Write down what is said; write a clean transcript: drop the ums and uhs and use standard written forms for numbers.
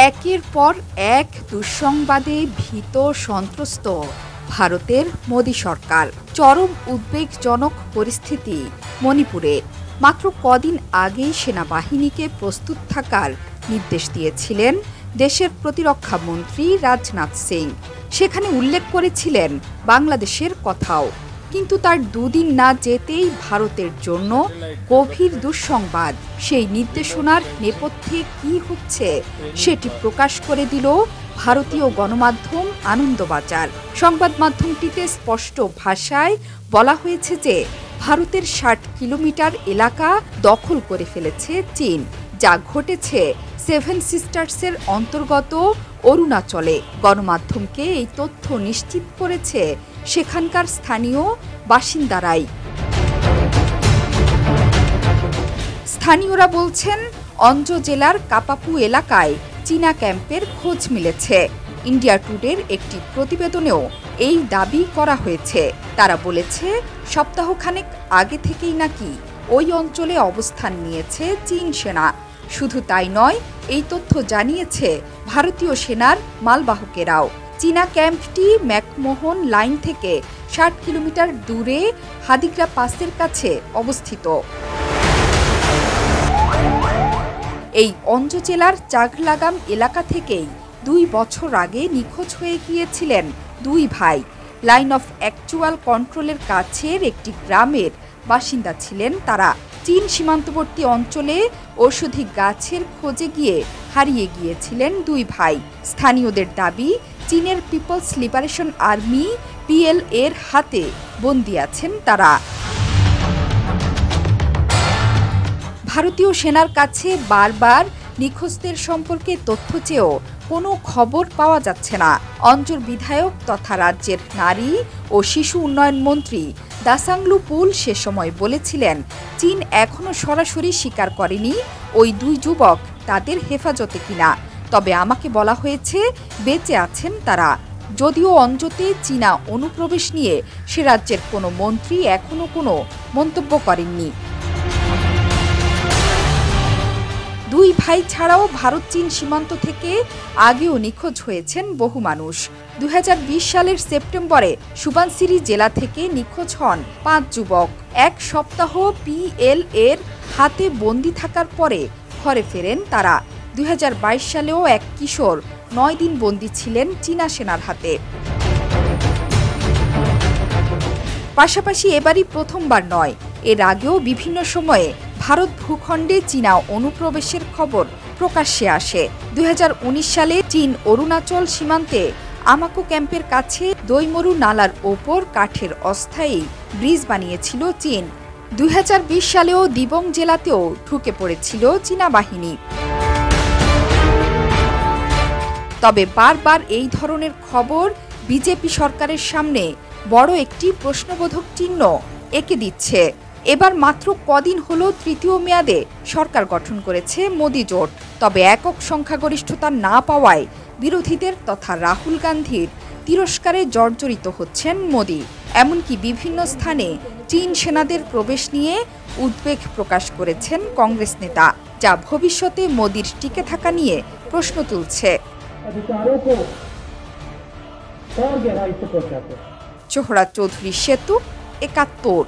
একের পর এক দুঃসংবাদে ভীত সন্ত্রস্ত ভারতের মোদি সরকার। চরম উদ্বেগজনক পরিস্থিতি মণিপুরে। মাত্র কদিন আগেই সেনাবাহিনীকে প্রস্তুত থাকার নির্দেশ দিয়েছিলেন দেশের প্রতিরক্ষা মন্ত্রী রাজনাথ সিং। সেখানে উল্লেখ করেছিলেন বাংলাদেশের কথাও। কিন্তু তার দুদিন না যেতেই ভারতের জন্য গভীর দুঃসংবাদ। সেই নির্দেশনার নেপথ্যে কি হচ্ছে সেটি প্রকাশ করে দিল ভারতীয় গণমাধ্যম আনন্দবাজার। সংবাদ মাধ্যমটিতে স্পষ্ট ভাষায় বলা হয়েছে যে ভারতের ৬০ কিলোমিটার এলাকা দখল করে ফেলেছে চীন, যা ঘটেছে সেভেন সিস্টার্সের অন্তর্গত অরুণাচলে। গণমাধ্যমকে এই তথ্য নিশ্চিত করেছে সেখানকার স্থানীয় বাসিন্দারাই। স্থানীয়রা বলছেন, অঞ্জ জেলার কাপাপু এলাকায় চীনা ক্যাম্পের খোঁজ মিলেছে। ইন্ডিয়া টুডের একটি প্রতিবেদনেও এই দাবি করা হয়েছে। তারা বলেছে, সপ্তাহখানেক আগে থেকেই নাকি ওই অঞ্চলে অবস্থান নিয়েছে চীন সেনা। শুধু তাই নয়, এই তথ্য জানিয়েছে ভারতীয় সেনার মালবাহকেরাও। চীনা ক্যাম্পটি ম্যাকমোহন লাইন থেকে ৬০ কিলোমিটার দূরে হাদিগ্রা পাসের কাছে অবস্থিত। এই অঞ্জ জেলার চাগলাগাম এলাকা থেকেই ২ বছর আগে নিখোঁজ হয়ে গিয়েছিলেন দুই ভাই। লাইন অফ অ্যাকচুয়াল কন্ট্রোলের কাছের একটি গ্রামের বাসিন্দা ছিলেন তারা। চীন সীমান্তবর্তী অঞ্চলে ঔষধি গাছের খোঁজে গিয়ে হারিয়ে গিয়েছিলেন দুই ভাই। স্থানীয়দের দাবি, চীনের পিপলস লিবারেশন আর্মি PLA-র হাতে বন্দী আছেন তারা। ভারতীয় সেনার কাছে বারবার নিখোঁজদের সম্পর্কে তথ্য চেয়েও কোনো খবর পাওয়া যাচ্ছে না। অঞ্চল বিধায়ক তথা রাজ্যের নারী ও শিশু উন্নয়ন মন্ত্রী দাসাংলু পুল সে সময় বলেছিলেন, চীন এখনও সরাসরি স্বীকার করেনি ওই দুই যুবক তাদের হেফাজতে কিনা। তবে আমাকে বলা হয়েছে বেঁচে আছেন তারা। যদিও অঞ্জতে চীনা অনুপ্রবেশ নিয়ে সে রাজ্যের কোনো মন্ত্রী এখনও কোনো মন্তব্য করেননি। দুই ভাই ছাড়াও ভারত চীন সীমান্ত থেকে আগেও নিখোঁজ হয়েছেন বহু মানুষ। ২০২০ সালের সেপ্টেম্বরে সুবানসিরি জেলা থেকে নিখোঁজ হন ৫ যুবক। এক সপ্তাহ PLA-র হাতে বন্দী থাকার পরে ঘরে ফেরেন তারা। ২০২২ সালেও এক কিশোর ৯ দিন বন্দী ছিলেন চীনা সেনার হাতে। পাশাপাশি এবারই প্রথমবার নয়, এর আগেও বিভিন্ন সময়ে ভারত ভূখণ্ডে চীনা অনুপ্রবেশের খবর প্রকাশ্যে আসে। ২০১৯ সালে চীন অরুণাচল সীমান্তে আমাকো ক্যাম্পের কাছে দৈমরু নালার ওপর কাঠের অস্থায়ী ব্রিজ বানিয়েছিল চীন। ২০২০ সালেও দিবং জেলাতেও ঢুকে পড়েছিল চীনা বাহিনী। তবে বারবার এই ধরনের খবর বিজেপি সরকারের সামনে বড় একটি প্রশ্নবোধক চিহ্ন এঁকে দিচ্ছে। এবার মাত্র কদিন হলো তৃতীয় মেয়াদে সরকার গঠন করেছে মোদি জোট। তবে একক সংখ্যাগরিষ্ঠতা না পাওয়ায় বিরোধীদের তথা রাহুল গান্ধীর তিরস্কারে জর্জরিত হচ্ছেন মোদি। এমনকি বিভিন্ন স্থানে চীন সেনাদের প্রবেশ নিয়ে উদ্বেগ প্রকাশ করেছেন কংগ্রেস নেতা, যা ভবিষ্যতে মোদির টিকে থাকা নিয়ে প্রশ্ন তুলছে। জোহরা চৌধুরী সেতু, ৭১।